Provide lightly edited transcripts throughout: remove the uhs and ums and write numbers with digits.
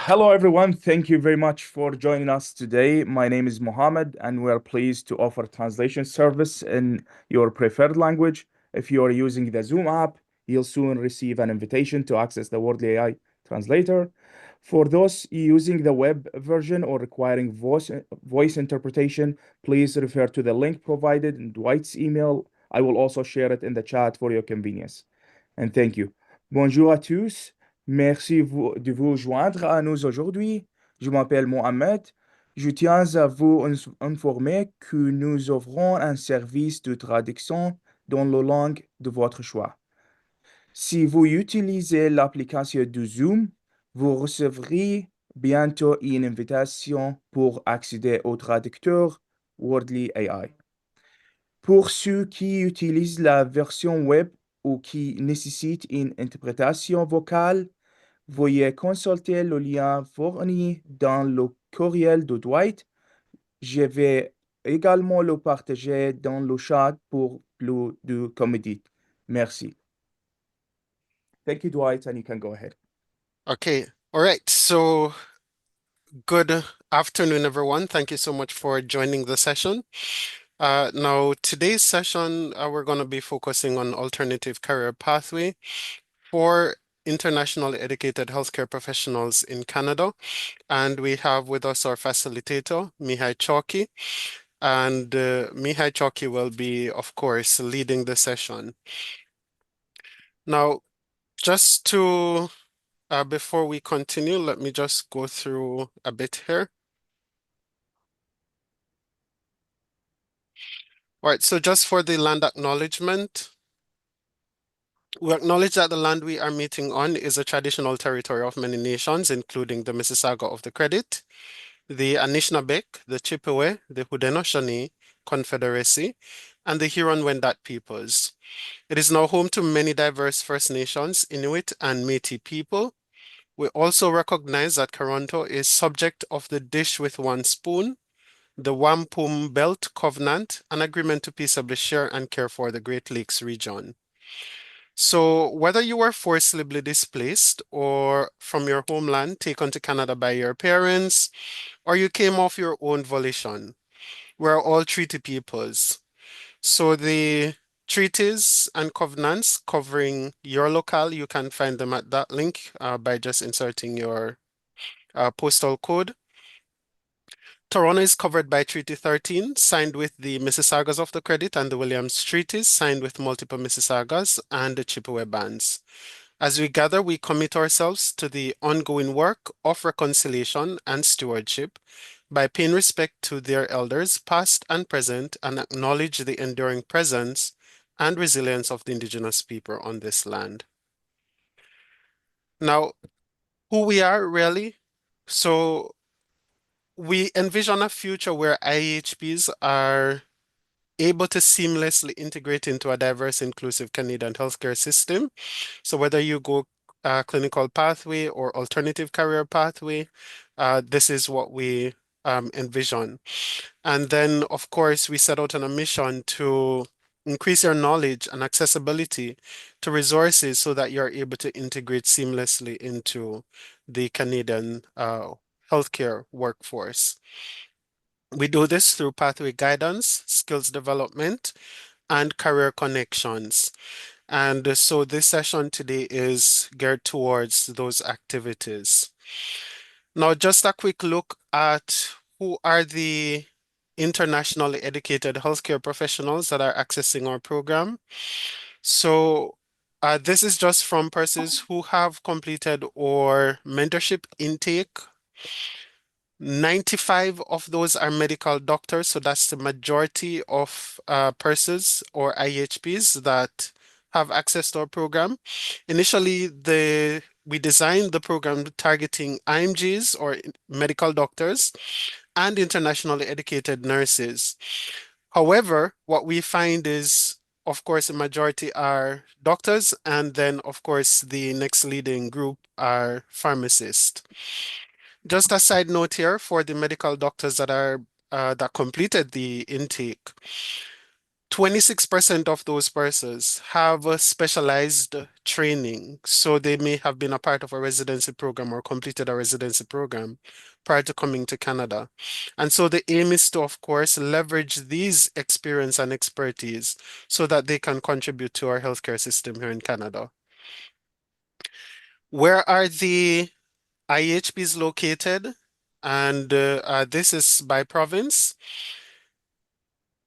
Hello, everyone. Thank you very much for joining us today. My name is Mohammed, and we are pleased to offer translation service in your preferred language. If you are using the Zoom app, you'll soon receive an invitation to access the Wordly AI translator. For those using the web version or requiring voice interpretation, please refer to the link provided in Dwight's email. I will also share it in the chat for your convenience. And thank you. Bonjour à tous. Merci de vous joindre à nous aujourd'hui. Je m'appelle Mohamed. Je tiens à vous informer que nous offrons un service de traduction dans la langue de votre choix. Si vous utilisez l'application de Zoom, vous recevrez bientôt une invitation pour accéder au traducteur Wordly AI. Pour ceux qui utilisent la version web ou qui nécessitent une interprétation vocale, veuillez consulter le lien fourni dans le courriel de Dwight. Je vais également le partager dans le chat pour plus de comédie. Merci. Thank you, Dwight, and you can go ahead. Okay, all right. So good afternoon, everyone. Thank you so much for joining the session. Now, today's session, we're going to be focusing on alternative career pathway for internationally educated healthcare professionals in Canada. And we have with us our facilitator, Mihai Csaki. And Mihai Csaki will be, of course, leading the session. Now, just to before we continue, let me just go through a bit here. All right, so just for the land acknowledgement, we acknowledge that the land we are meeting on is a traditional territory of many nations, including the Mississauga of the Credit, the Anishinaabeg, the Chippewa, the Haudenosaunee Confederacy, and the Huron-Wendat peoples. It is now home to many diverse First Nations, Inuit, and Métis people. We also recognize that Toronto is subject of the Dish with One Spoon, the Wampum Belt Covenant, an agreement to peaceably share and care for the Great Lakes region. So whether you were forcibly displaced or from your homeland taken to Canada by your parents, or you came off your own volition, we're all treaty peoples. So the treaties and covenants covering your locale, you can find them at that link by just inserting your postal code. Toronto is covered by Treaty 13, signed with the Mississaugas of the Credit and the Williams Treaties, signed with multiple Mississaugas and the Chippewa bands. As we gather, we commit ourselves to the ongoing work of reconciliation and stewardship by paying respect to their elders, past and present, and acknowledge the enduring presence and resilience of the Indigenous people on this land. Now, who we are really? So we envision a future where IEHPs are able to seamlessly integrate into a diverse, inclusive Canadian healthcare system. So whether you go clinical pathway or alternative career pathway, this is what we envision. And then, of course, we set out on a mission to increase your knowledge and accessibility to resources so that you're able to integrate seamlessly into the Canadian healthcare workforce. We do this through pathway guidance, skills development, and career connections. And so this session today is geared towards those activities. Now, just a quick look at who are the internationally educated healthcare professionals that are accessing our program. So this is just from persons who have completed our mentorship intake. 95 of those are medical doctors, so that's the majority of persons or IHPs that have access to our program. Initially, we designed the program targeting IMGs or medical doctors and internationally educated nurses. However, what we find is, of course, the majority are doctors, and then, of course, the next leading group are pharmacists. Just a side note here for the medical doctors that are that completed the intake. 26% of those persons have a specialized training. So they may have been a part of a residency program or completed a residency program prior to coming to Canada. And so the aim is to, of course, leverage these experience and expertise so that they can contribute to our healthcare system here in Canada. Where are the IEHPs located? And this is by province.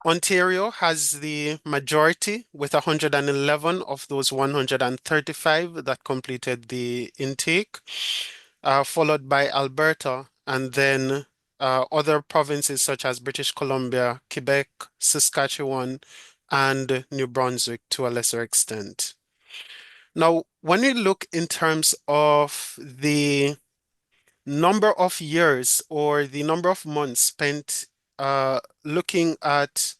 Ontario has the majority with 111 of those 135 that completed the intake, followed by Alberta, and then other provinces such as British Columbia, Quebec, Saskatchewan, and New Brunswick to a lesser extent. Now, when we look in terms of the number of years or the number of months spent looking at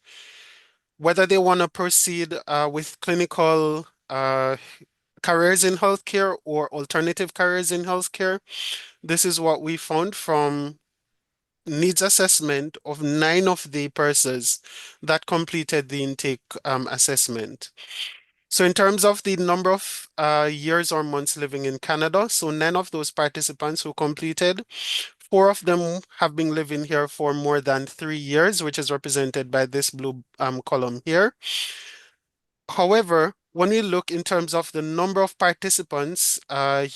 whether they want to proceed with clinical careers in healthcare or alternative careers in healthcare. This is what we found from needs assessment of 9 of the persons that completed the intake assessment. So in terms of the number of years or months living in Canada, so 9 of those participants who completed, 4 of them have been living here for more than 3 years, which is represented by this blue column here. However, when we look in terms of the number of participants,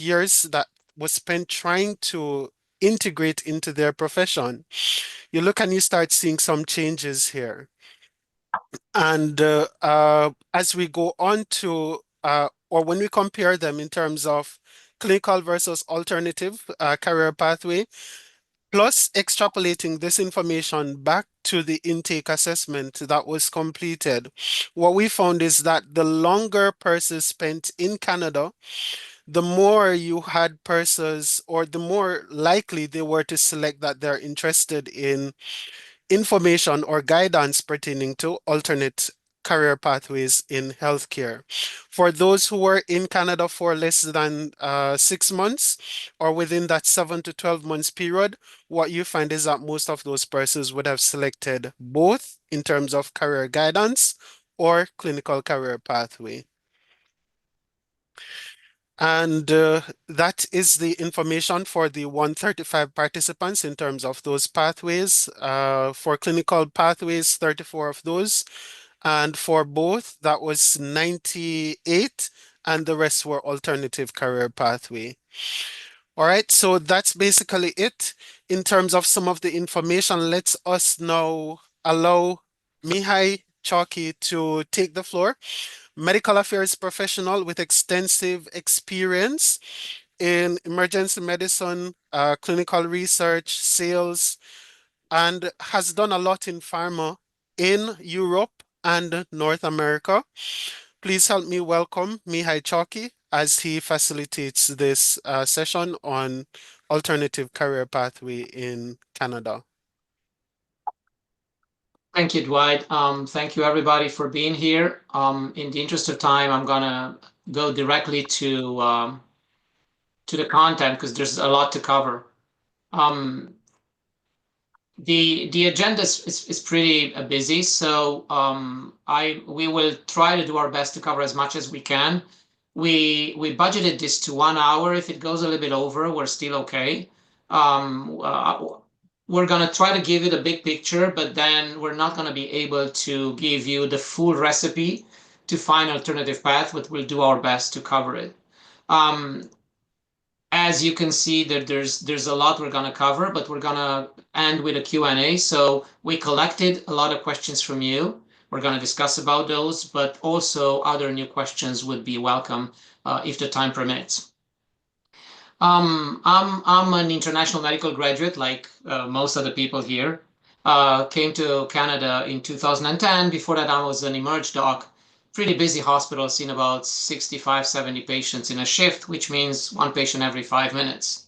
years that was spent trying to integrate into their profession, you look and you start seeing some changes here. And as we go on to, or when we compare them in terms of clinical versus alternative career pathway, plus extrapolating this information back to the intake assessment that was completed, what we found is that the longer persons spent in Canada, the more you had persons, or the more likely they were to select that they're interested in information or guidance pertaining to alternate career pathways in healthcare. For those who were in Canada for less than 6 months or within that 7 to 12 months period, what you find is that most of those persons would have selected both in terms of career guidance or clinical career pathway. And that is the information for the 135 participants in terms of those pathways. For clinical pathways, 34 of those. And for both, that was 98, and the rest were alternative career pathway. All right, so that's basically it. In terms of some of the information, let's us now allow Mihai Csaki to take the floor. Medical affairs professional with extensive experience in emergency medicine, clinical research, sales, and has done a lot in pharma in Europe and North America. Please help me welcome Mihai Csaki as he facilitates this session on alternative career pathway in Canada. Thank you, Dwight. Thank you, everybody, for being here. In the interest of time, I'm gonna go directly to the content because there's a lot to cover. The agenda is pretty busy, so we will try to do our best to cover as much as we can. We budgeted this to 1 hour. If it goes a little bit over, we're still okay. We're going to try to give you the big picture, but then we're not going to be able to give you the full recipe to find alternative path, but we'll do our best to cover it. As you can see, there's a lot we're going to cover, but we're going to end with a Q&A. So we collected a lot of questions from you. We're going to discuss about those, but also other new questions would be welcome if the time permits. I'm an international medical graduate, like most of the people here. Came to Canada in 2010. Before that, I was an emerge doc. Pretty busy hospital, seen about 65, 70 patients in a shift, which means 1 patient every 5 minutes.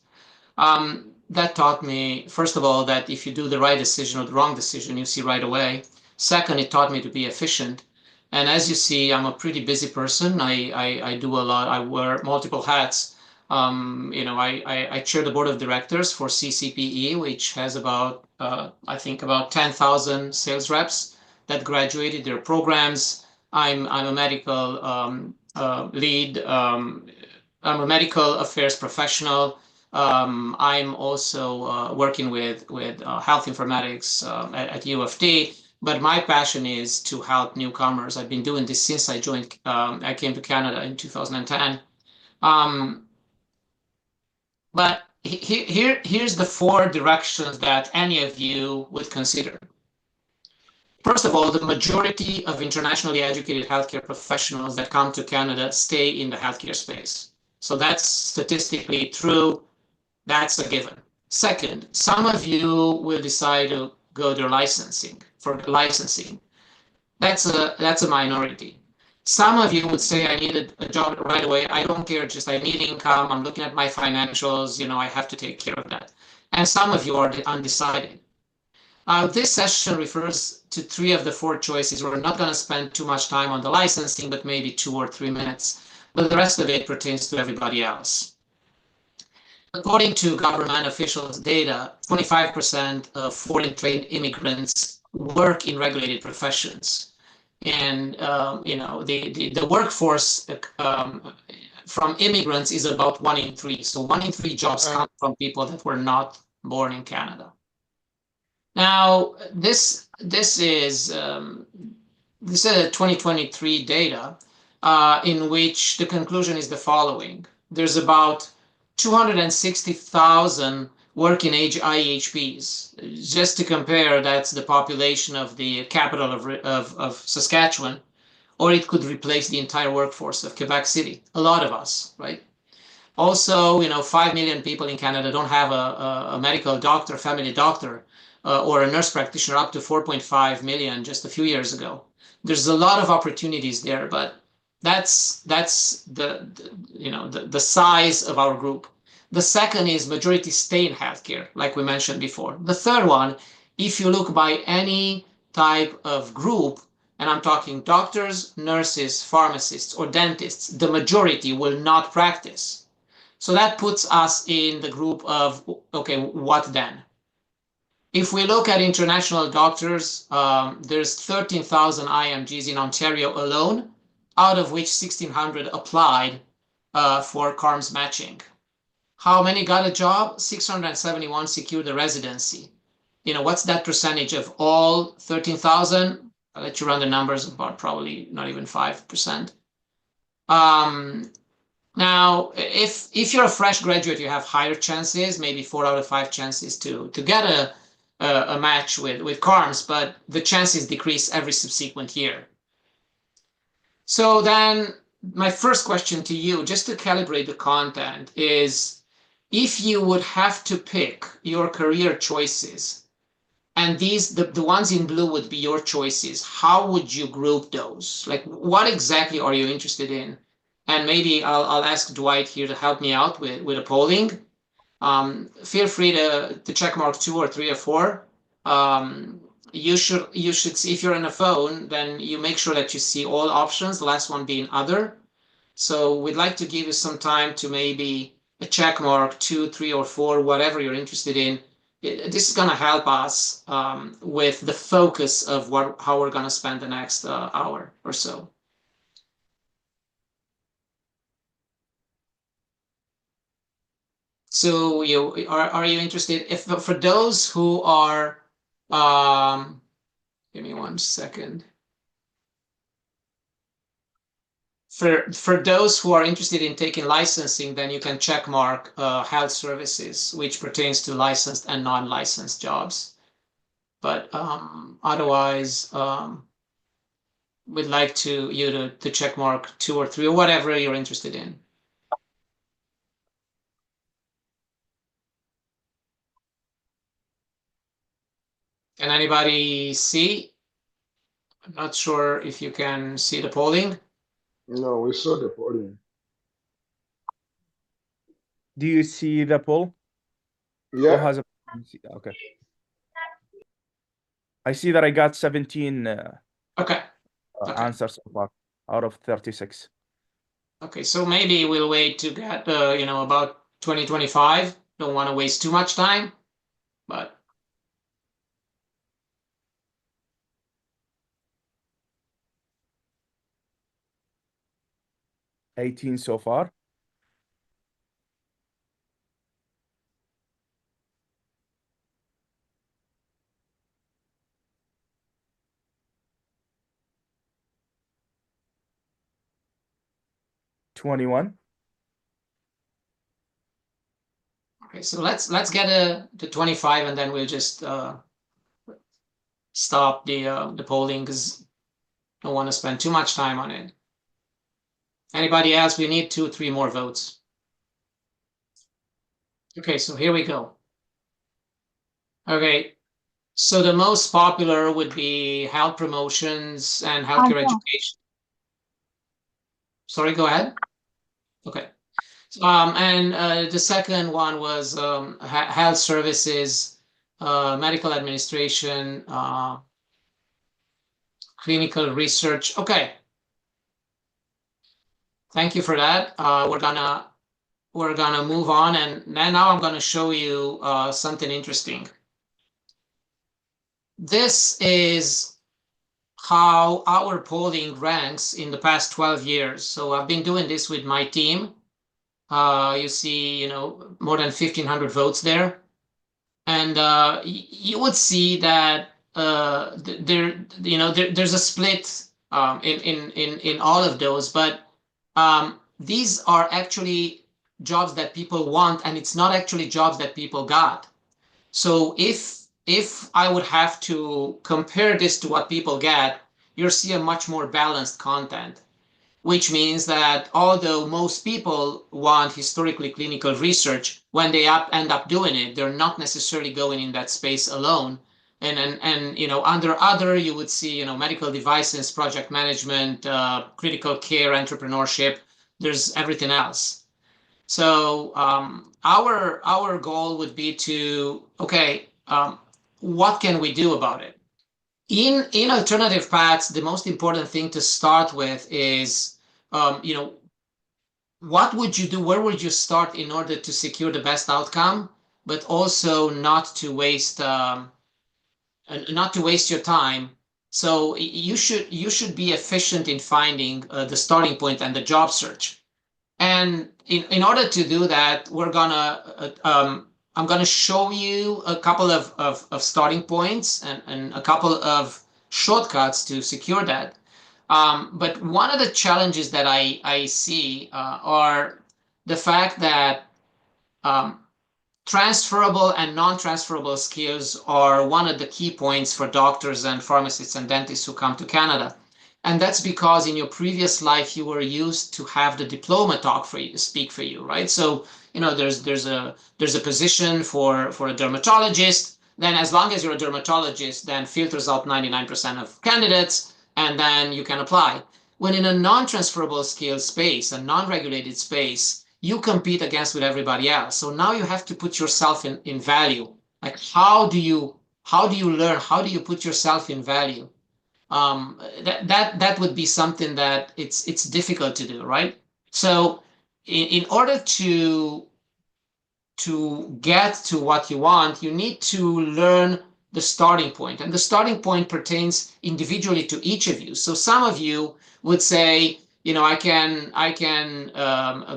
That taught me, first of all, that if you do the right decision or the wrong decision, you see right away. Second, it taught me to be efficient. And as you see, I'm a pretty busy person. I do a lot. I wear multiple hats. I chair the board of directors for CCPE, which has about, I think, about 10,000 sales reps that graduated their programs. I'm a medical lead. I'm a medical affairs professional. I'm also working with health informatics at U of T. But my passion is to help newcomers. I've been doing this since I joined. I came to Canada in 2010. But here's the 4 directions that any of you would consider. First of all, the majority of internationally educated healthcare professionals that come to Canada stay in the healthcare space. So that's statistically true. That's a given. Second, some of you will decide to go to licensing. That's a minority. Some of you would say, I need a job right away. I don't care, just I need income. I'm looking at my financials. I have to take care of that. And some of you are undecided. This session refers to 3 of the 4 choices. We're not going to spend too much time on the licensing, but maybe 2 or 3 minutes. But the rest of it pertains to everybody else. According to government officials' data, 25% of foreign trained immigrants work in regulated professions. And the workforce from immigrants is about 1 in 3. So 1 in 3 jobs come from people that were not born in Canada. Now, this is 2023 data in which the conclusion is the following. There's about 260,000 working age IEHPs. Just to compare, that's the population of the capital of Saskatchewan, or it could replace the entire workforce of Quebec City. A lot of us, right? Also, 5 million people in Canada don't have a medical doctor, family doctor, or a nurse practitioner, up to 4.5 million just a few years ago. There's a lot of opportunities there, but that's the size of our group. The second is majority stay in healthcare, like we mentioned before. The third one, if you look by any type of group, and I'm talking doctors, nurses, pharmacists, or dentists, the majority will not practice. So that puts us in the group of, okay, what then? If we look at international doctors, there's 13,000 IMGs in Ontario alone, out of which 1,600 applied for CARMS matching. How many got a job? 671 secured a residency. What's that percentage of all 13,000? I'll let you run the numbers, about probably not even 5%. Now, if you're a fresh graduate, you have higher chances, maybe 4 out of 5 chances to get a match with CARMS, but the chances decrease every subsequent year. So then my first question to you, just to calibrate the content, is if you would have to pick your career choices, and the ones in blue would be your choices, how would you group those? Like, what exactly are you interested in? And maybe I'll ask Dwight here to help me out with a polling. Feel free to check mark 2 or 3 or 4. You should see, if you're on a phone, then you make sure that you see all options, the last one being other. So we'd like to give you some time to maybe a check mark 2, 3, or 4, whatever you're interested in. This is going to help us with the focus of how we're going to spend the next hour or so. So are you interested? If for those who are, give me 1 second. For those who are interested in taking licensing, then you can check mark health services, which pertains to licensed and non-licensed jobs. But otherwise, we'd like you to check mark 2 or 3 or whatever you're interested in. Can anybody see? I'm not sure if you can see the polling. No, we saw the polling. Do you see the poll? Yeah. Who has okay. I see that I got 17 Okay. answers so far out of 36. Okay, so maybe we'll wait to get about 2025. Don't want to waste too much time, but 18 so far. $21. Okay, so let's get to 25, and then we'll just stop the polling because I don't want to spend too much time on it. Anybody else? We need 2-3 more votes. Okay, so here we go. Okay, so the most popular would be health promotions and healthcare education. Sorry, go ahead. Okay. And the second one was health services, medical administration, clinical research. Okay. Thank you for that. We're gonna move on, and then now I'm gonna show you something interesting. This is how our polling ranks in the past 12 years. So I've been doing this with my team. You see, more than 1,500 votes there. And you would see that there's a split in all of those, but these are actually jobs that people want, and it's not actually jobs that people got. So if I would have to compare this to what people get, you'll see a much more balanced content, which means that although most people want historically clinical research, when they end up doing it, they're not necessarily going in that space alone. And under other, you would see, medical devices, project management, critical care, entrepreneurship. There's everything else. So our goal would be to, okay, what can we do about it? In alternative paths, the most important thing to start with is, what would you do? Where would you start in order to secure the best outcome, but also not to waste your time. So you should be efficient in finding the starting point and the job search. And in order to do that, I'm gonna show you a couple of starting points and a couple of shortcuts to secure that. But one of the challenges that I see are the fact that transferable and non-transferable skills are one of the key points for doctors and pharmacists and dentists who come to Canada. And that's because in your previous life, you were used to have the diploma speak for you, right? So, there's a position for a dermatologist. Then as long as you're a dermatologist, then filters out 99% of candidates, and then you can apply. When in a non-transferable skill space, a non-regulated space, you compete against with everybody else. So now you have to put yourself in value. Like how do you learn? How do you put yourself in value? That would be something that it's difficult to do, right? So in order to get to what you want, you need to learn the starting point. And the starting point pertains individually to each of you. So some of you would say, I can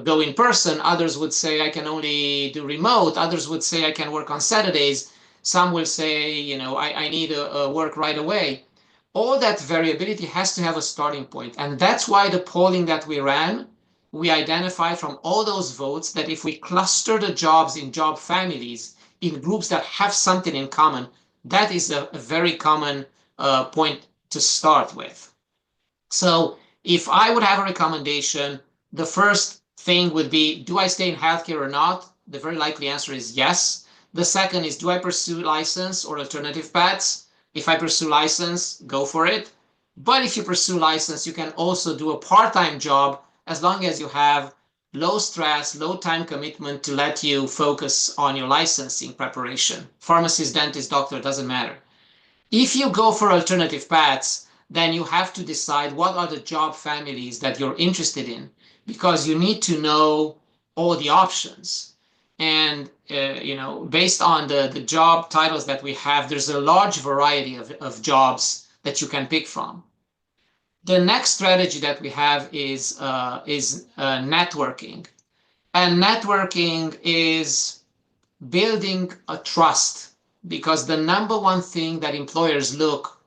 go in person. Others would say I can only do remote. Others would say I can work on Saturdays. Some will say, I need a work right away. All that variability has to have a starting point. And that's why the polling that we ran, we identified from all those votes that if we cluster the jobs in job families in groups that have something in common, that is a very common point to start with. So if I would have a recommendation, the first thing would be, do I stay in healthcare or not? The very likely answer is yes. The second is, do I pursue license or alternative paths? If I pursue license, go for it. But if you pursue license, you can also do a part-time job as long as you have low stress, low time commitment to let you focus on your licensing preparation. Pharmacist, dentist, doctor, doesn't matter. If you go for alternative paths, then you have to decide what are the job families that you're interested in, because you need to know all the options. And, based on the job titles that we have, there's a large variety of jobs that you can pick from. The next strategy that we have is networking. And networking is building a trust, because the number one thing that employers look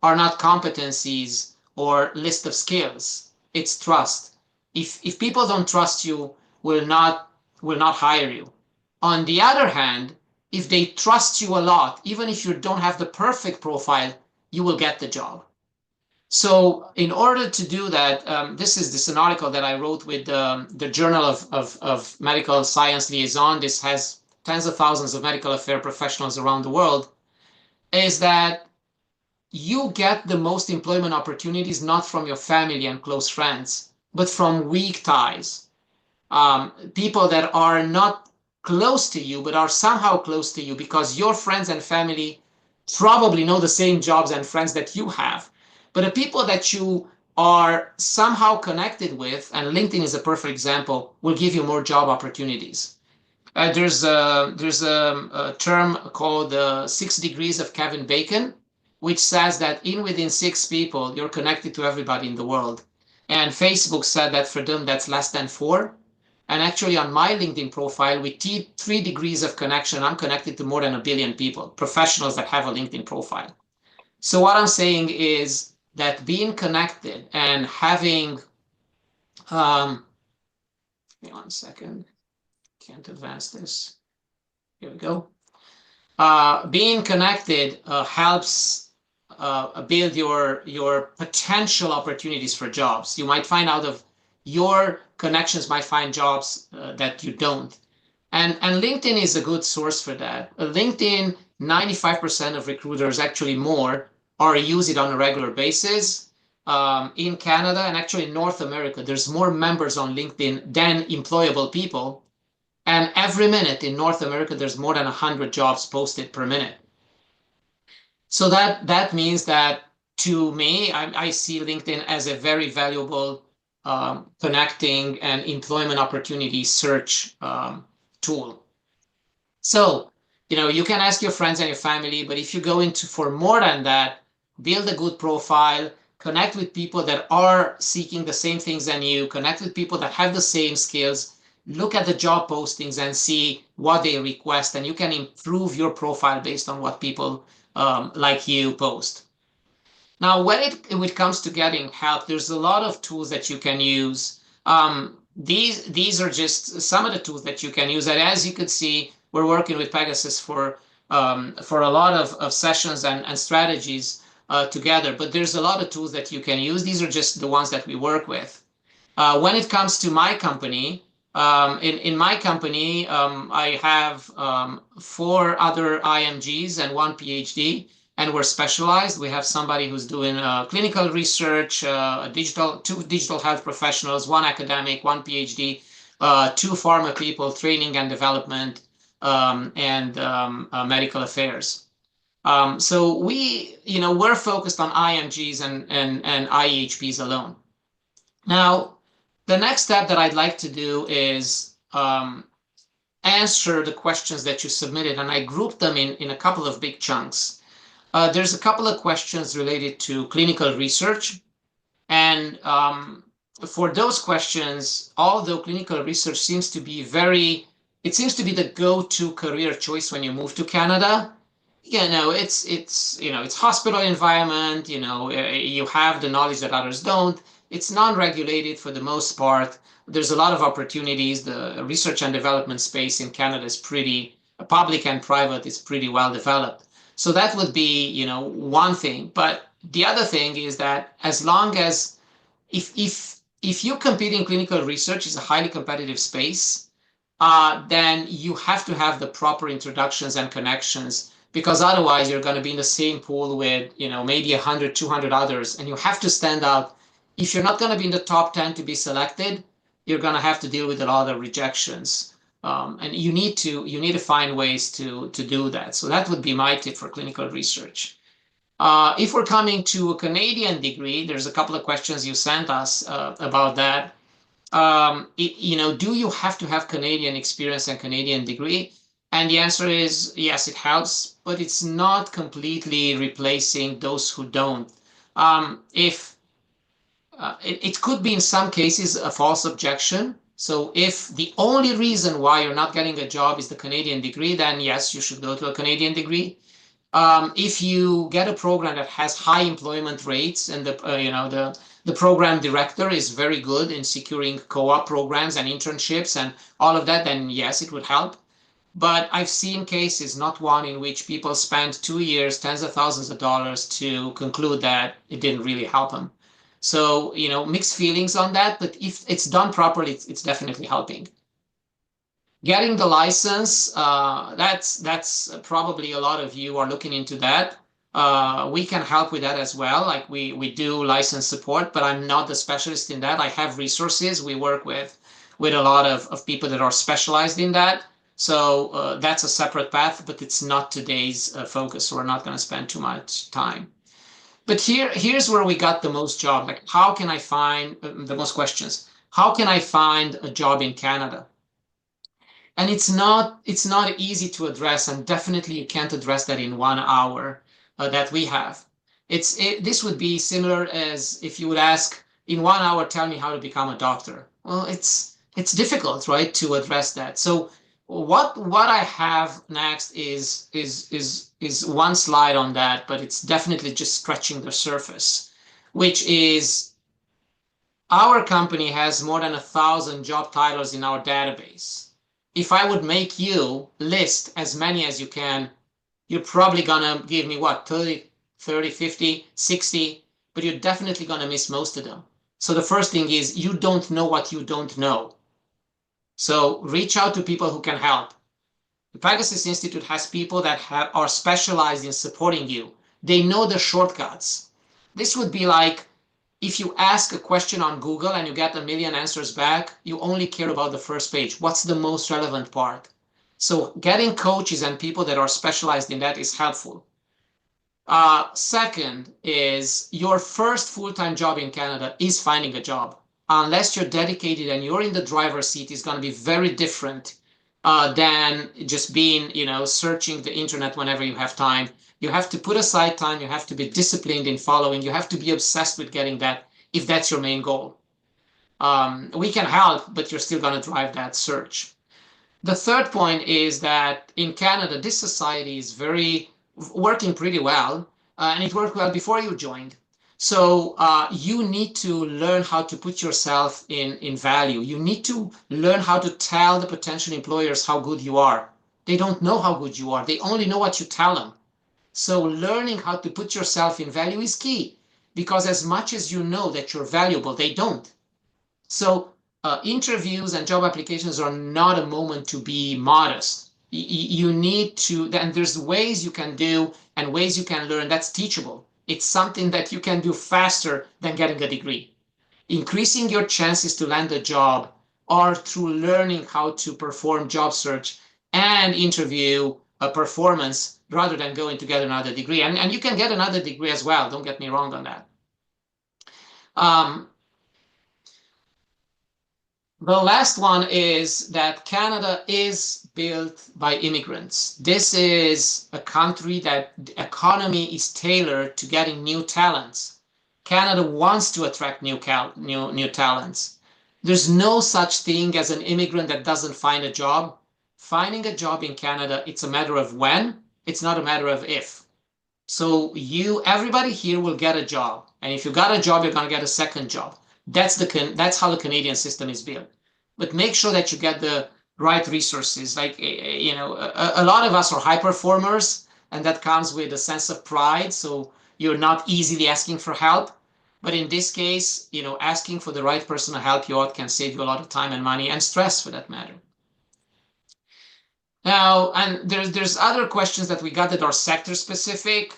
are not competencies or list of skills. It's trust. If people don't trust you, will not hire you. On the other hand, if they trust you a lot, even if you don't have the perfect profile, you will get the job. So in order to do that, this is an article that I wrote with the Journal of Medical Science Liaison. This has tens of thousands of medical affairs professionals around the world, is that you get the most employment opportunities not from your family and close friends, but from weak ties. People that are not close to you, but are somehow close to you because your friends and family probably know the same jobs and friends that you have. But the people that you are somehow connected with, and LinkedIn is a perfect example, will give you more job opportunities. There's a term called 6 degrees of Kevin Bacon, which says that within 6 people, you're connected to everybody in the world. And Facebook said that for them, that's less than 4. And actually on my LinkedIn profile, with 3 degrees of connection, I'm connected to more than 1 billion people, professionals that have a LinkedIn profile. So what I'm saying is that being connected and having, give me 1 second, can't advance this. Here we go. Being connected helps build your potential opportunities for jobs. You might find out of your connections might find jobs that you don't. And LinkedIn is a good source for that. LinkedIn, 95% of recruiters, actually more, are use it on a regular basis. In Canada and actually in North America, there's more members on LinkedIn than employable people. And every minute in North America, there's more than 100 jobs posted per minute. So that means that, to me, I see LinkedIn as a very valuable connecting and employment opportunity search tool. So, you can ask your friends and your family, but if you go into for more than that, build a good profile, connect with people that are seeking the same things than you, connect with people that have the same skills, look at the job postings and see what they request, and you can improve your profile based on what people like you post. Now, when it comes to getting help, there's a lot of tools that you can use. These are just some of the tools that you can use. And as you could see, we're working with Pegasus for a lot of sessions and strategies together. But there's a lot of tools that you can use. These are just the ones that we work with. When it comes to my company, in my company, I have 4 other IMGs and 1 PhD, and we're specialized. We have somebody who's doing clinical research, 2 digital health professionals, 1 academic, 1 PhD, 2 pharma people, training and development, and medical affairs. So we're focused on IMGs and IEHPs alone. Now, the next step that I'd like to do is answer the questions that you submitted, and I grouped them in a couple of big chunks. There's a couple of questions related to clinical research, and for those questions, although clinical research seems to be the go-to career choice when you move to Canada. It's hospital environment. You have the knowledge that others don't. It's non-regulated for the most part. There's a lot of opportunities. The research and development space in Canada is pretty public and private. It's pretty well developed. So that would be, one thing. But the other thing is that as long as if you compete in clinical research, it's a highly competitive space, then you have to have the proper introductions and connections, because otherwise you're going to be in the same pool with, maybe 100, 200 others, and you have to stand out. If you're not going to be in the top 10 to be selected, you're going to have to deal with a lot of rejections. And you need to find ways to do that. So that would be my tip for clinical research. If we're coming to a Canadian degree, there's a couple of questions you sent us about that. Do you have to have Canadian experience and Canadian degree? And the answer is yes, it helps, but it's not completely replacing those who don't. If it could be in some cases a false objection. So if the only reason why you're not getting a job is the Canadian degree, then yes, you should go to a Canadian degree. If you get a program that has high employment rates and the program director is very good in securing co-op programs and internships and all of that, then yes, it would help. But I've seen cases, not one, in which people spend 2 years, tens of thousands of dollars to conclude that it didn't really help them. So, mixed feelings on that, but if it's done properly, it's definitely helping. Getting the license, that's probably a lot of you are looking into that. We can help with that as well. Like we do license support, but I'm not the specialist in that. I have resources. We work with a lot of people that are specialized in that. So that's a separate path, but it's not today's focus. So we're not going to spend too much time. But here's where we got the most job. Like, how can I find the most questions? How can I find a job in Canada? And it's not easy to address, and definitely you can't address that in 1 hour that we have. This would be similar as if you would ask, in 1 hour, tell me how to become a doctor. Well, it's difficult, right, to address that. So what I have next is one slide on that, but it's definitely just scratching the surface, which is our company has more than 1,000 job titles in our database. If I would make you list as many as you can, you're probably gonna give me what, 30, 50, 60, but you're definitely gonna miss most of them. So the first thing is you don't know what you don't know. So reach out to people who can help. The Pegasus Institute has people that are specialized in supporting you. They know the shortcuts. This would be like if you ask a question on Google and you get 1 million answers back, you only care about the first page. What's the most relevant part? So getting coaches and people that are specialized in that is helpful. Second is your first full-time job in Canada is finding a job. Unless you're dedicated and you're in the driver's seat, is going to be very different than just being, searching the internet whenever you have time. You have to put aside time. You have to be disciplined in following. You have to be obsessed with getting that if that's your main goal. We can help, but you're still going to drive that search. The third point is that in Canada, this society is working pretty well, and it worked well before you joined. So you need to learn how to put yourself in value. You need to learn how to tell the potential employers how good you are. They don't know how good you are. They only know what you tell them. So learning how to put yourself in value is key, because as much as you know that you're valuable, they don't. So interviews and job applications are not a moment to be modest. You need to, and there's ways you can do and ways you can learn that's teachable. It's something that you can do faster than getting a degree. Increasing your chances to land a job are through learning how to perform job search and interview a performance rather than going to get another degree. And you can get another degree as well. Don't get me wrong on that. The last one is that Canada is built by immigrants. This is a country that the economy is tailored to getting new talents. Canada wants to attract new talents. There's no such thing as an immigrant that doesn't find a job. Finding a job in Canada, it's a matter of when, it's not a matter of if. So everybody here will get a job. And if you got a job, you're going to get a second job. That's how the Canadian system is built. But make sure that you get the right resources. Like, a lot of us are high performers, and that comes with a sense of pride. So you're not easily asking for help. But in this case, asking for the right person to help you out can save you a lot of time and money and stress, for that matter. Now, and there's other questions that we got that are sector specific.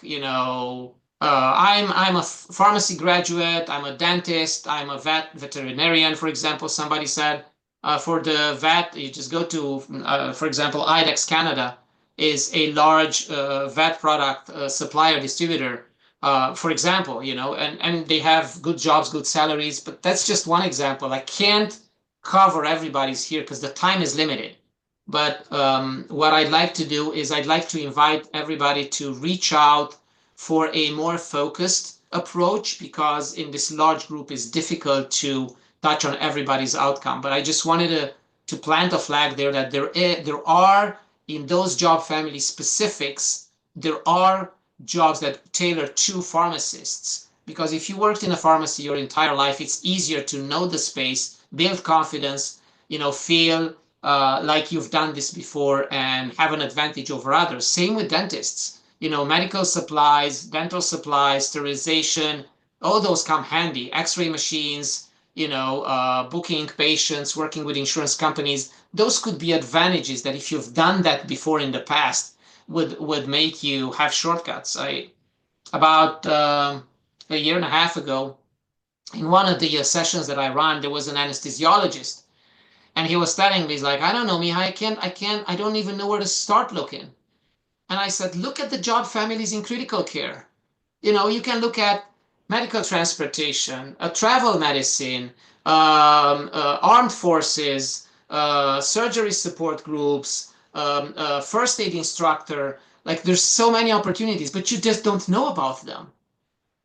I'm a pharmacy graduate, I'm a dentist, I'm a veterinarian, for example, somebody said. For the vet, you just go to, for example, IDEX Canada is a large vet product supplier distributor, for example, and they have good jobs, good salaries, but that's just one example. I can't cover everybody's here because the time is limited. But what I'd like to do is I'd like to invite everybody to reach out for a more focused approach, because in this large group it's difficult to touch on everybody's outcome. But I just wanted to plant a flag there that there are, in those job family specifics, there are jobs that tailor to pharmacists. Because if you worked in a pharmacy your entire life, it's easier to know the space, build confidence, feel like you've done this before and have an advantage over others. Same with dentists. Medical supplies, dental supplies, sterilization, all those come handy. X-ray machines, booking patients, working with insurance companies. Those could be advantages that if you've done that before in the past would make you have shortcuts. About a year and a half ago, in one of the sessions that I ran, there was an anesthesiologist, and he was telling me, he's like, I don't know, Mihai, I don't even know where to start looking. And I said, look at the job families in critical care. You can look at medical transportation, travel medicine, armed forces, surgery support groups, first aid instructor. Like, there's so many opportunities, but you just don't know about them.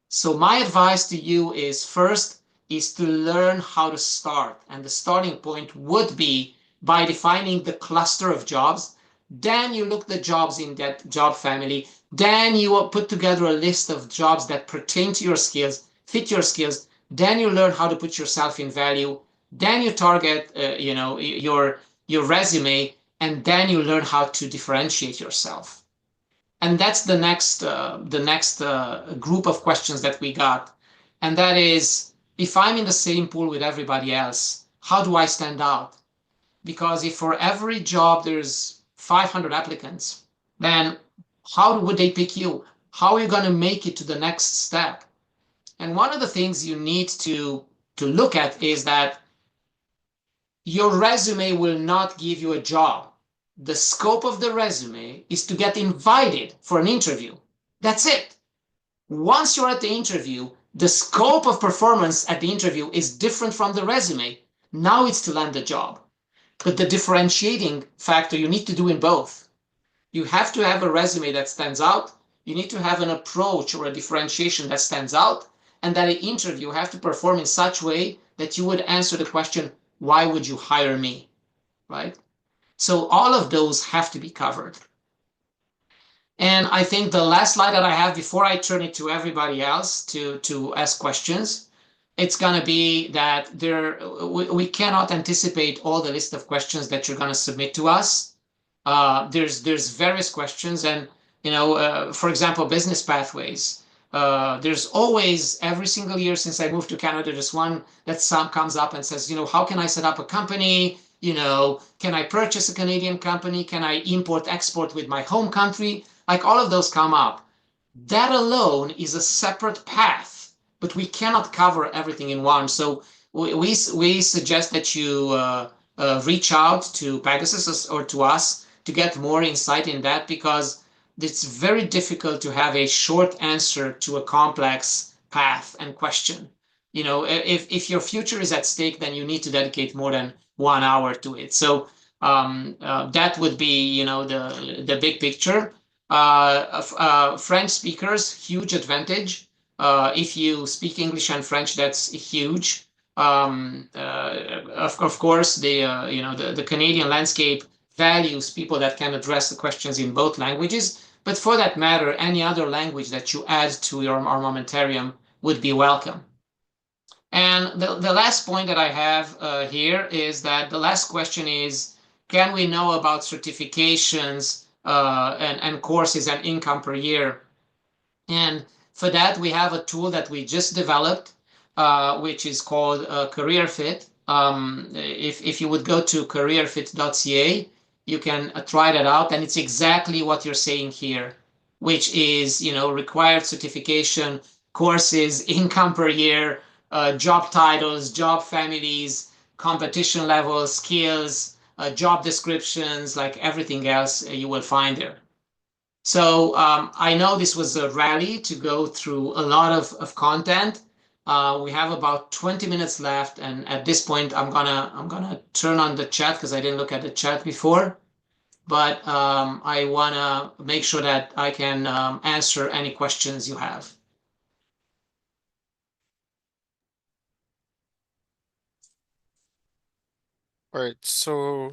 So my advice to you is, first is to learn how to start. And the starting point would be by defining the cluster of jobs. Then you look the jobs in that job family. Then you will put together a list of jobs that pertain to your skills, fit your skills. Then you learn how to put yourself in value. Then you target, your resume, and then you learn how to differentiate yourself. And that's the next group of questions that we got. And that is, if I'm in the same pool with everybody else, how do I stand out? Because if for every job there's 500 applicants, then how would they pick you? How are you going to make it to the next step? And one of the things you need to look at is that your resume will not give you a job. The scope of the resume is to get invited for an interview. That's it. Once you're at the interview, the scope of performance at the interview is different from the resume. Now it's to land the job. But the differentiating factor you need to do in both. You have to have a resume that stands out. You need to have an approach or a differentiation that stands out. And that an interview have to perform in such a way that you would answer the question, why would you hire me? Right? So all of those have to be covered. And I think the last slide that I have before I turn it to everybody else to ask questions, it's going to be that we cannot anticipate all the list of questions that you're going to submit to us. There's various questions, and for example, business pathways. There's always, every single year since I moved to Canada, there's one that comes up and says, how can I set up a company? Can I purchase a Canadian company? Can I import, export with my home country? Like, all of those come up. That alone is a separate path, but we cannot cover everything in one. So we suggest that you reach out to Pegasus or to us to get more insight in that, because it's very difficult to have a short answer to a complex path and question. If your future is at stake, then you need to dedicate more than 1 hour to it. So that would be, the big picture. French speakers, huge advantage. If you speak English and French, that's huge. Of course, the Canadian landscape values people that can address the questions in both languages. But for that matter, any other language that you add to your armamentarium would be welcome. And the last point that I have here is that the last question is, can we know about certifications and courses and income per year? And for that, we have a tool that we just developed, which is called Career Fit. If you would go to careerfit.ca, you can try that out, and it's exactly what you're saying here, which is, required certification, courses, income per year, job titles, job families, competition levels, skills, job descriptions, like everything else you will find there. So I know this was a rally to go through a lot of content. We have about 20 minutes left, and at this point, I'm gonna turn on the chat because I didn't look at the chat before. but I want to make sure that I can answer any questions you have. All right, so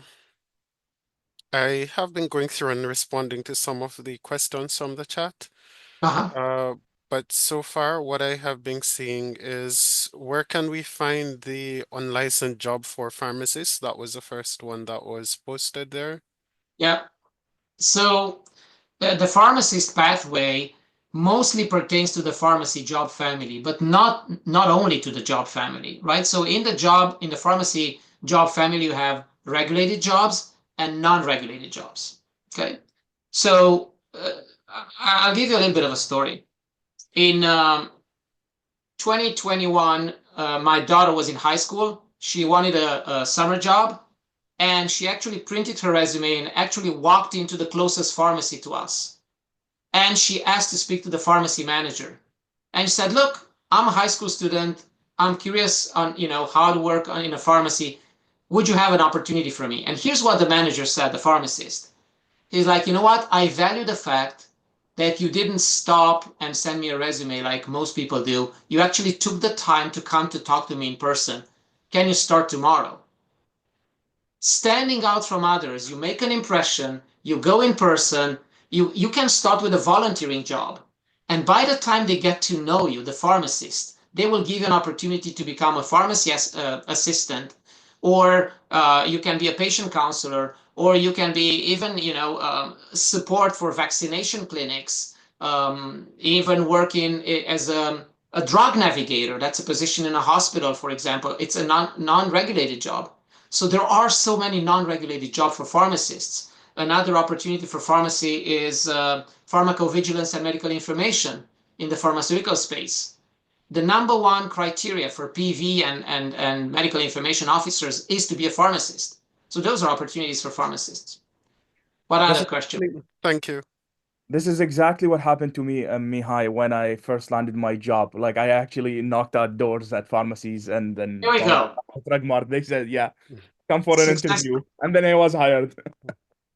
I have been going through and responding to some of the questions from the chat. Uh-huh. But so far, what I have been seeing is where can we find the unlicensed job for pharmacists? That was the first one that was posted there. Yeah. So the pharmacist pathway mostly pertains to the pharmacy job family, but not only to the job family, right? So in the pharmacy job family, you have regulated jobs and non-regulated jobs. Okay. So I'll give you a little bit of a story. In 2021, my daughter was in high school. She wanted a summer job, and she actually printed her resume and actually walked into the closest pharmacy to us. And she asked to speak to the pharmacy manager. And she said, "Look, I'm a high school student. I'm curious on, how to work in a pharmacy. Would you have an opportunity for me?" And here's what the manager said, the pharmacist. He's like, "You know what? I value the fact that you didn't stop and send me a resume like most people do. You actually took the time to come to talk to me in person. Can you start tomorrow?" Standing out from others, you make an impression, you go in person, you can start with a volunteering job. And by the time they get to know you, the pharmacist, they will give you an opportunity to become a pharmacy assistant, or you can be a patient counselor, or you can be even, support for vaccination clinics, even working as a drug navigator. That's a position in a hospital, for example. It's a non-regulated job. So there are so many non-regulated jobs for pharmacists. Another opportunity for pharmacy is pharmacovigilance and medical information in the pharmaceutical space. The number one criteria for PV and medical information officers is to be a pharmacist. So those are opportunities for pharmacists. What other question? Thank you. This is exactly what happened to me, Mihai, when I first landed my job. Like I actually knocked out doors at pharmacies and then Here we go. drug mart. They said, "Yeah, come for an Success. interview," and then I was hired.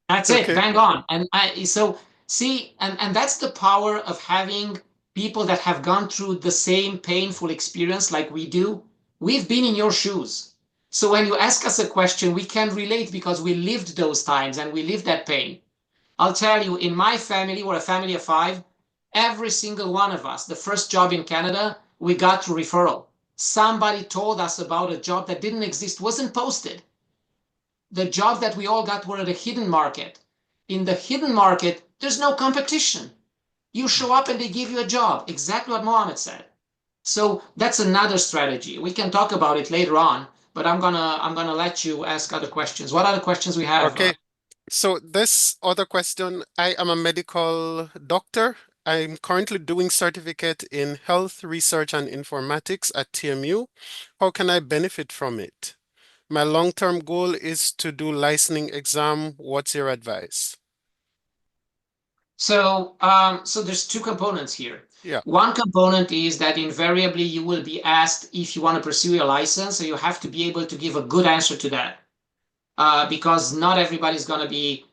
That's it, Okay. bang on. And so see, and that's the power of having people that have gone through the same painful experience like we do. We've been in your shoes. So when you ask us a question, we can relate because we lived those times and we lived that pain. I'll tell you, in my family, we're a family of 5. Every single one of us, the first job in Canada, we got through referral. Somebody told us about a job that didn't exist, wasn't posted. The jobs that we all got were at a hidden market. In the hidden market, there's no competition. You show up and they give you a job. Exactly what Mohammed said. So that's another strategy. We can talk about it later on, but I'm gonna let you ask other questions. What other questions we have? Okay. So this other question, I am a medical doctor. I'm currently doing certificate in health research and informatics at TMU. How can I benefit from it? My long-term goal is to do licensing exam. What's your advice? So there's 2 components here. Yeah. One component is that invariably you will be asked if you want to pursue your license, so you have to be able to give a good answer to that. Because not everybody's going to be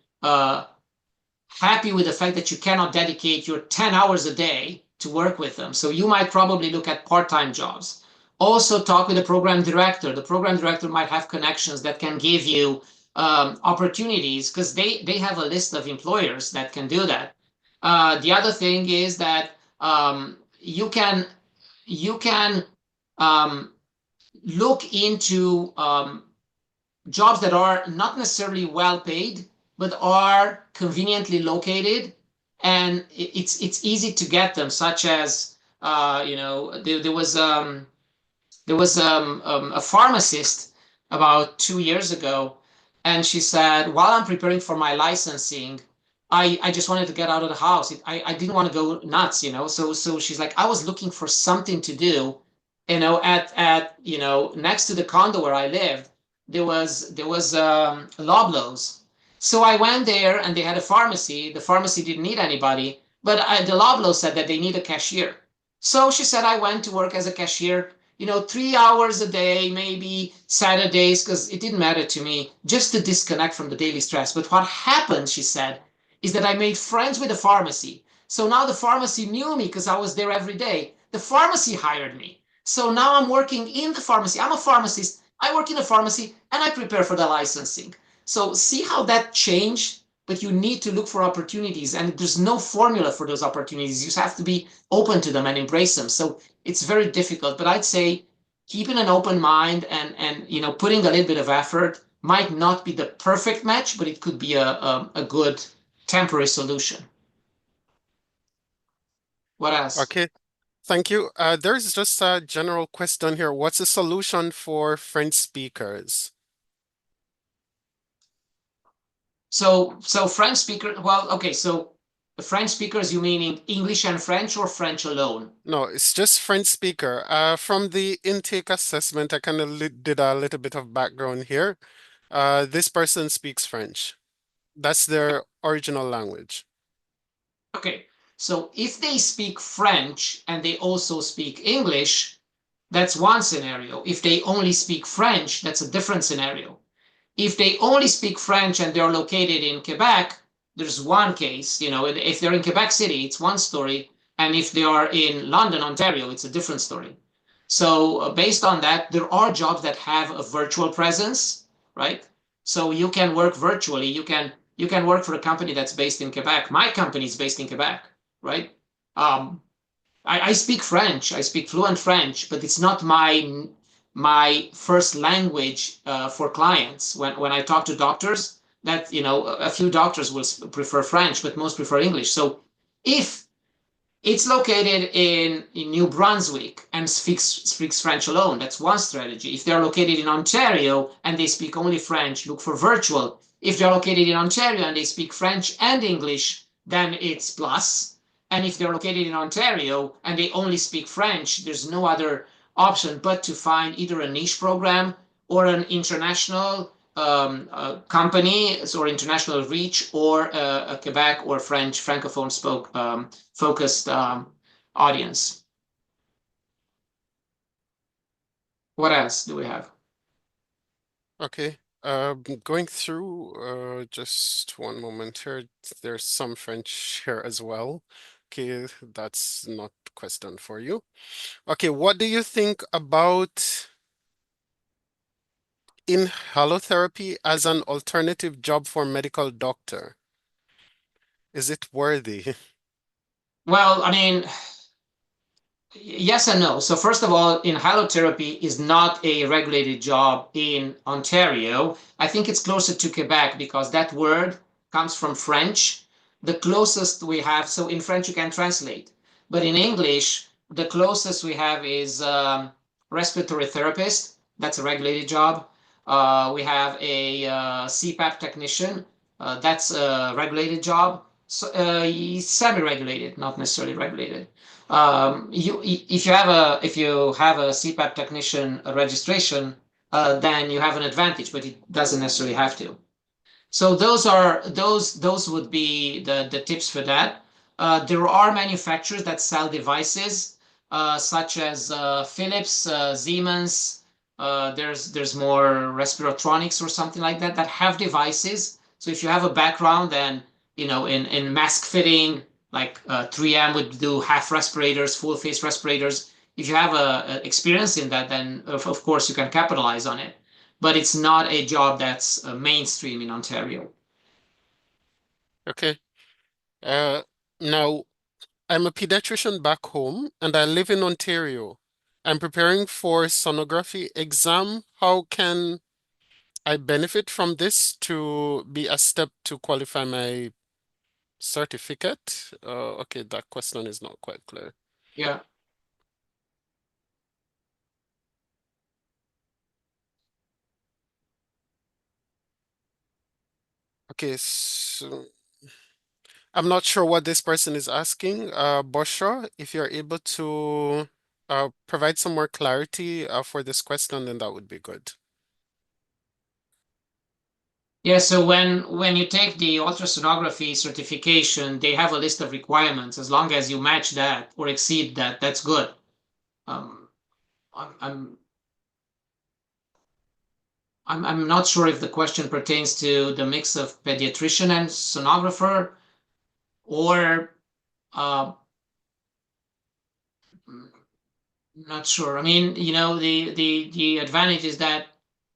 happy with the fact that you cannot dedicate your 10 hours a day to work with them. So you might probably look at part-time jobs. Also talk with the program director. The program director might have connections that can give you opportunities because they have a list of employers that can do that. The other thing is that you can look into jobs that are not necessarily well paid, but are conveniently located, and it's easy to get them. Such as there was a pharmacist about 2 years ago, and she said, while I'm preparing for my licensing, I just wanted to get out of the house. I didn't want to go nuts, So she's like, I was looking for something to do, at next to the condo where I lived, there was Loblaws. So I went there, and they had a pharmacy. The pharmacy didn't need anybody, but the Loblaws said that they need a cashier. So she said I went to work as a cashier. 3 hours a day, maybe Saturdays, because it didn't matter to me, just to disconnect from the daily stress. But what happened, she said, is that I made friends with the pharmacy. So now the pharmacy knew me because I was there every day. The pharmacy hired me. So now I'm working in the pharmacy. I'm a pharmacist. I work in a pharmacy and I prepare for the licensing. So see how that changed? But you need to look for opportunities, and there's no formula for those opportunities. You have to be open to them and embrace them. So it's very difficult, but I'd say keeping an open mind and putting a little bit of effort might not be the perfect match, but it could be a good temporary solution. What else? Okay, thank you. There's just a general question here. What's the solution for French speakers? So French speaker, well, okay, so the French speakers, you meaning English and French or French alone? No, it's just French speaker. From the intake assessment, I kind of did a little bit of background here. This person speaks French. That's their original language. Okay, so if they speak French and they also speak English, that's one scenario. If they only speak French, that's a different scenario. If they only speak French and they're located in Quebec, there's one case. If they're in Quebec City, it's one story. And if they are in London, Ontario, it's a different story. So based on that, there are jobs that have a virtual presence, right? So you can work virtually. You can work for a company that's based in Quebec. My company is based in Quebec, right? I speak French. I speak fluent French, but it's not my first language for clients. When I talk to doctors, that a few doctors will prefer French, but most prefer English. So if it's located in New Brunswick and speaks French alone, that's one strategy. If they're located in Ontario and they speak only French, look for virtual. If they're located in Ontario and they speak French and English, then it's plus. And if they're located in Ontario and they only speak French, there's no other option but to find either a niche program or an international company or international reach, or a Quebec or French francophone focused audience. What else do we have? Okay, going through, just one moment here. There's some French here as well. Okay, that's not question for you. Okay, what do you think about halotherapy as an alternative job for medical doctor? Is it worthy? Well, I mean, yes and no. So first of all, halotherapy is not a regulated job in Ontario. I think it's closer to Quebec because that word comes from French. The closest we have, so in French you can translate, but in English, the closest we have is respiratory therapist. That's a regulated job. We have a CPAP technician. That's a regulated job. So, semi-regulated, not necessarily regulated. If you have a CPAP technician registration, then you have an advantage, but it doesn't necessarily have to. So those would be the tips for that. There are manufacturers that sell devices, such as Philips, Siemens. There's more Respiratronics or something like that have devices. So if you have a background then in mask fitting, like 3M would do half respirators, full face respirators. If you have a experience in that, then of course you can capitalize on it. But it's not a job that's mainstream in Ontario. Okay. Now, I'm a pediatrician back home and I live in Ontario. I'm preparing for sonography exam. How can I benefit from this to be a step to qualify my certificate? Okay, that question is not quite clear. Yeah. Okay, so I'm not sure what this person is asking. Bosha, if you're able to provide some more clarity for this question, then that would be good. Yeah, so when you take the ultrasonography certification, they have a list of requirements. As long as you match that or exceed that, that's good. I'm not sure if the question pertains to the mix of pediatrician and sonographer, or not sure. I mean, you know, the advantage is that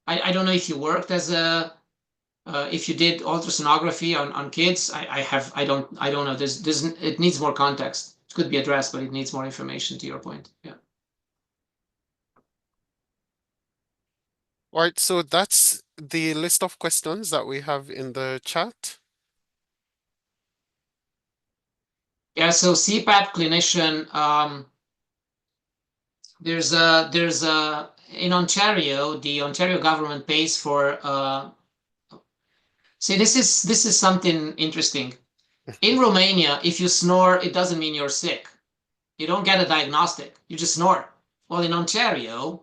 I don't know if you worked as a if you did ultrasonography on kids. I don't know. There's it needs more context. It could be addressed, but it needs more information, to your point. Yeah. All right, so that's the list of questions that we have in the chat. Yeah, so CPAP clinician, there's a in Ontario, the Ontario government pays for see, this is something interesting. In Romania, if you snore, it doesn't mean you're sick. You don't get a diagnostic. You just snore. Well, in Ontario,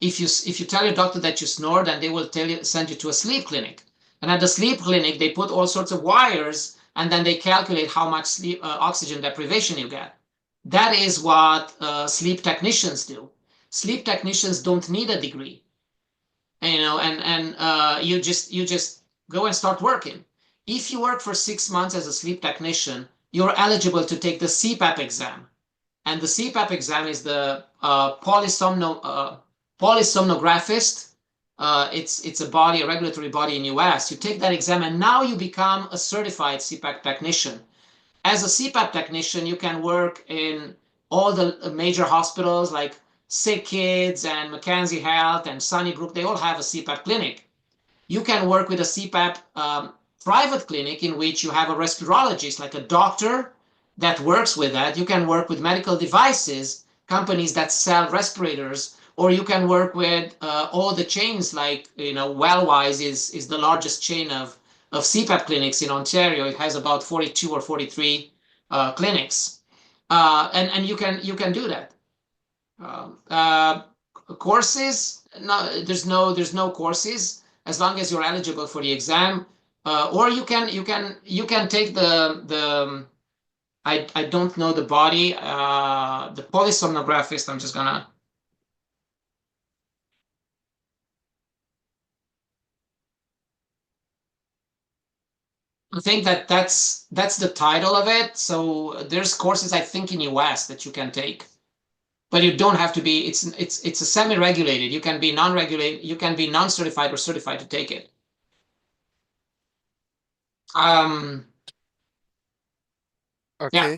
if you tell your doctor that you snore, then they will send you to a sleep clinic. And at the sleep clinic, they put all sorts of wires, and then they calculate how much sleep oxygen deprivation you get. That is what sleep technicians do. Sleep technicians don't need a degree, you know, and you just go and start working. If you work for 6 months as a sleep technician, you're eligible to take the CPAP exam. And the CPAP exam is the polysomnographist. It's a regulatory body in US. You take that exam, and now you become a certified CPAP technician. As a CPAP technician, you can work in all the major hospitals like Sick Kids and Mackenzie Health and Sunnybrook. They all have a CPAP clinic. You can work with a CPAP private clinic in which you have a respirologist, like a doctor that works with that. You can work with medical devices, companies that sell respirators, or you can work with all the chains, like, you know, Wellwise is the largest chain of CPAP clinics in Ontario. It has about 42 or 43 clinics, and you can do that. Courses, no, there's no courses as long as you're eligible for the exam, or you can take the I don't know the body, the polysomnographist. I'm just gonna. I think that's the title of it. So there's courses, I think, in US that you can take, but you don't have to be. It's a semi-regulated. You can be non-regulated. You can be non-certified or certified to take it. Okay. Yeah.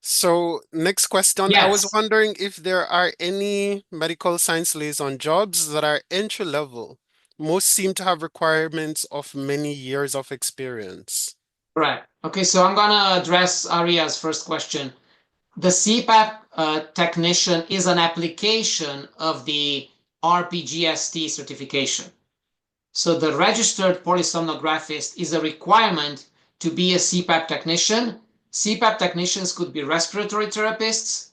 So next question, I was Yes. wondering if there are any medical science liaison jobs that are entry level. Most seem to have requirements of many years of experience. Right. Okay, so I'm gonna address Aria's first question. The CPAP technician is an application of the RPGST certification. So the registered polysomnographist is a requirement to be a CPAP technician. CPAP technicians could be respiratory therapists,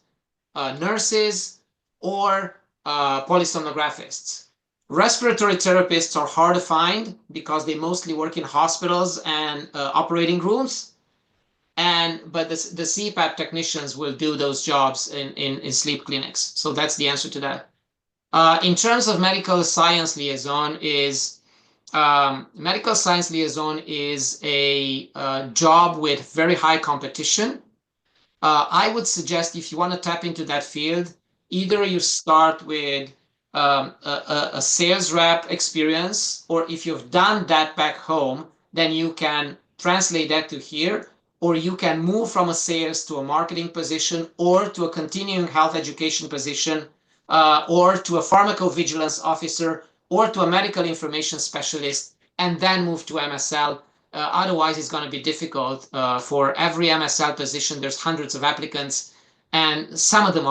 nurses, or polysomnographists. Respiratory therapists are hard to find because they mostly work in hospitals and operating rooms. But the CPAP technicians will do those jobs in sleep clinics. So that's the answer to that. In terms of medical science liaison is a job with very high competition. I would suggest, if you want to tap into that field, either you start with a sales rep experience, or if you've done that back home, then you can translate that to here, or you can move from a sales to a marketing position, or to a continuing health education position, or to a pharmacovigilance officer, or to a medical information specialist, and then move to MSL. Otherwise, it's going to be difficult. For every MSL position, there's hundreds of applicants, and some of them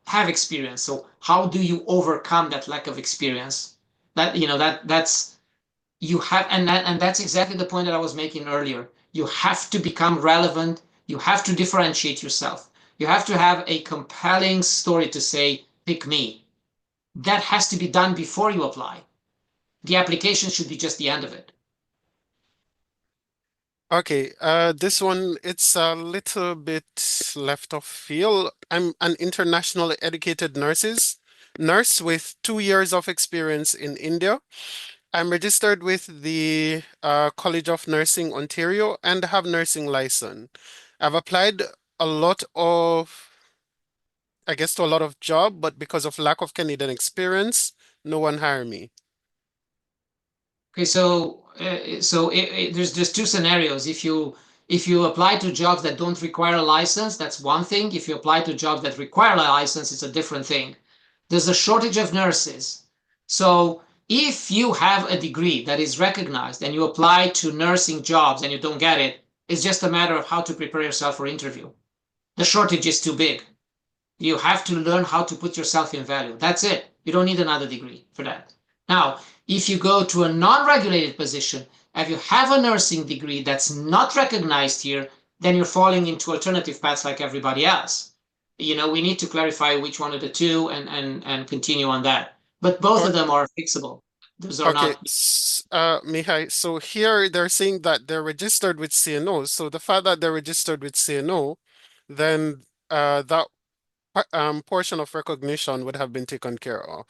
have experience. So how do you overcome that lack of experience? That's you have, and that's exactly the point that I was making earlier. You have to become relevant. You have to differentiate yourself. You have to have a compelling story to say, pick me. That has to be done before you apply. The application should be just the end of it. Okay, this one, it's a little bit left of field. I'm an internationally educated nurses nurse with 2 years of experience in India. I'm registered with the College of Nursing Ontario and have nursing license. I've applied a lot of, I guess, to a lot of job, but because of lack of Canadian experience, no one hired me. Okay, so there's two scenarios. If you apply to jobs that don't require a license, that's one thing. If you apply to jobs that require a license, it's a different thing. There's a shortage of nurses. So if you have a degree that is recognized and you apply to nursing jobs and you don't get it, it's just a matter of how to prepare yourself for interview. The shortage is too big. You have to learn how to put yourself in value. That's it. You don't need another degree for that. Now, if you go to a non-regulated position, if you have a nursing degree that's not recognized here, then you're falling into alternative paths like everybody else. You know, we need to clarify which one of the two and continue on that. But both of them are fixable. Those are Okay, not. Mihai, so here they're saying that they're registered with CNO. So the fact that they're registered with CNO, then that portion of recognition would have been taken care of.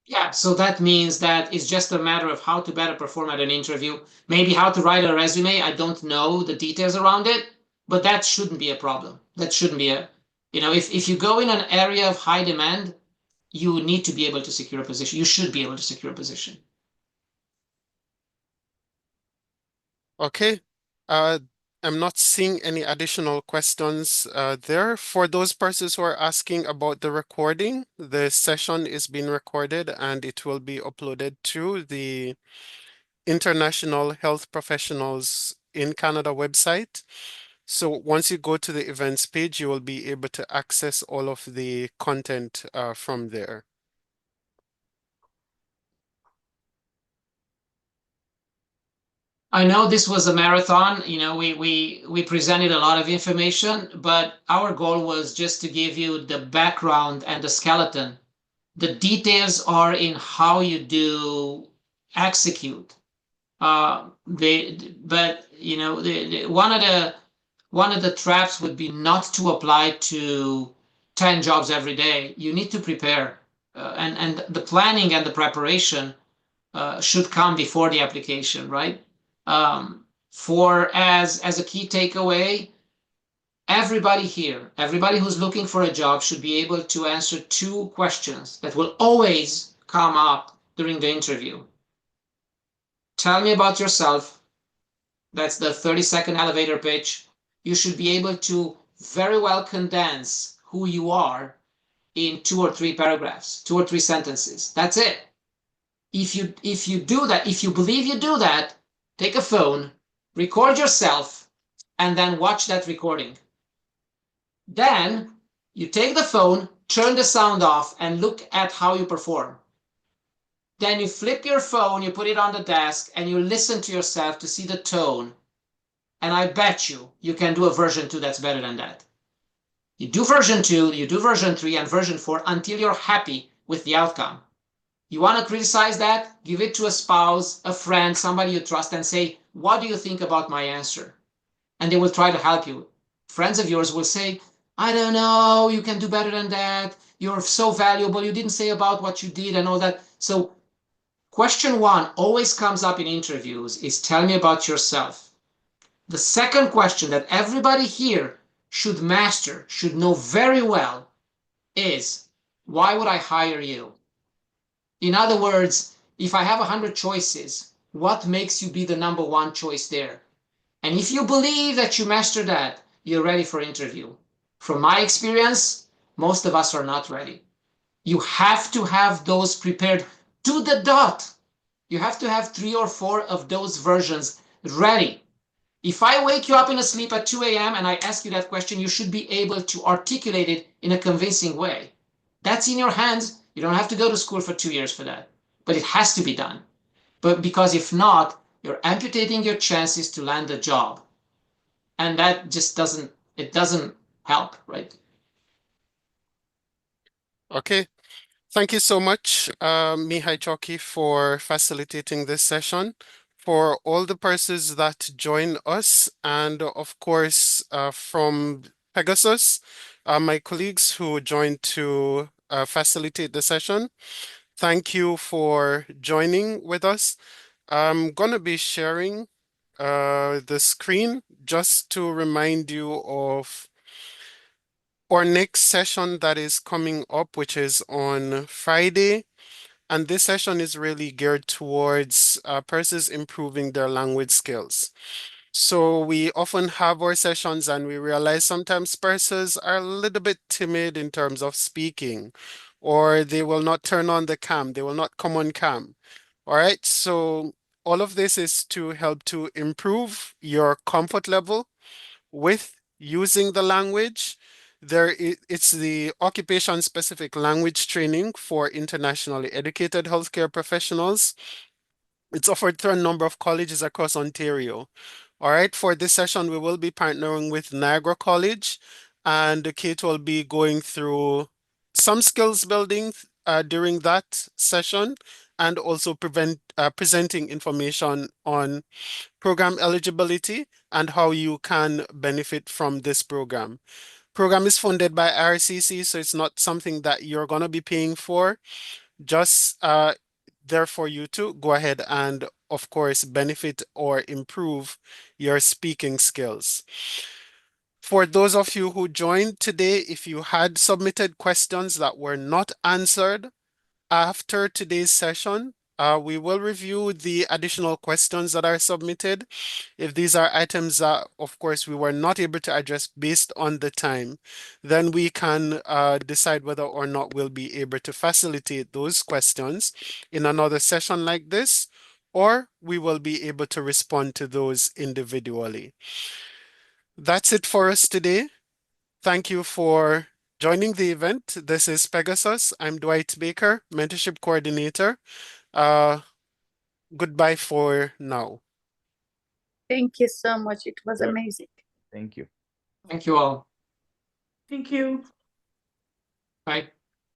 Yeah, so that means that it's just a matter of how to better perform at an interview, maybe how to write a resume. I don't know the details around it, but that shouldn't be a problem. That shouldn't be a, you know, if you go in an area of high demand, you need to be able to secure a position. You should be able to secure a position. Okay. I'm not seeing any additional questions there. For those persons who are asking about the recording, the session is being recorded and it will be uploaded to the International Health Professionals in Canada website. So once you go to the events page, you will be able to access all of the content from there. I know this was a marathon. You know, we presented a lot of information, but our goal was just to give you the background and the skeleton. The details are in how you do execute. But you know, one of the traps would be not to apply to 10 jobs every day. You need to prepare, and the planning and the preparation should come before the application, right? For as a key takeaway, everybody here, everybody who's looking for a job should be able to answer two questions that will always come up during the interview. Tell me about yourself. That's the 30-second elevator pitch. You should be able to very well condense who you are in 2 or 3 paragraphs, 2 or 3 sentences. That's it. If you do that, if you believe you do that, take a phone, record yourself, and then watch that recording. Then you take the phone, turn the sound off, and look at how you perform. Then you flip your phone, you put it on the desk, and you listen to yourself to see the tone. And I bet you can do a version 2 that's better than that. You do version 2, you do version 3, and version 4 until you're happy with the outcome. You want to criticize that? Give it to a spouse, a friend, somebody you trust, and say, what do you think about my answer? And they will try to help you. Friends of yours will say, I don't know, you can do better than that. You're so valuable. You didn't say about what you did and all that. So question 1 always comes up in interviews is tell me about yourself. The second question that everybody here should master, should know very well is, why would I hire you? In other words, if I have 100 choices, what makes you be the number 1 choice there? And if you believe that you master that, you're ready for interview. From my experience, most of us are not ready. You have to have those prepared to the dot. You have to have 3 or 4 of those versions ready. If I wake you up in a sleep at 2 a.m. and I ask you that question, you should be able to articulate it in a convincing way. That's in your hands. You don't have to go to school for 2 years for that, but it has to be done. But because if not, you're amputating your chances to land a job. And that just doesn't help, right? Okay. Thank you so much, Mihai Csaki, for facilitating this session. For all the persons that join us, and of course, from Pegasus, my colleagues who joined to facilitate the session. Thank you for joining with us. I'm going to be sharing the screen just to remind you of our next session that is coming up, which is on Friday. And this session is really geared towards persons improving their language skills. So we often have our sessions and we realize sometimes persons are a little bit timid in terms of speaking, or they will not turn on the cam, they will not come on cam. All right, so all of this is to help to improve your comfort level with using the language. It's the occupation-specific language training for internationally educated healthcare professionals. It's offered through a number of colleges across Ontario. All right, for this session, we will be partnering with Niagara College, and Kate will be going through some skills building during that session, and also presenting information on program eligibility and how you can benefit from this program. Program is funded by RCC, so it's not something that you're going to be paying for. Just there for you to go ahead and, of course, benefit or improve your speaking skills. For those of you who joined today, if you had submitted questions that were not answered after today's session, we will review the additional questions that are submitted. If these are items that, of course, we were not able to address based on the time, then we can decide whether or not we'll be able to facilitate those questions in another session like this, or we will be able to respond to those individually. That's it for us today. Thank you for joining the event. This is Pegasus. I'm Dwight Baker, Mentorship Coordinator. Goodbye for now. Thank you so much. It was Sure. amazing. Thank you. Thank you all. Thank you. Bye.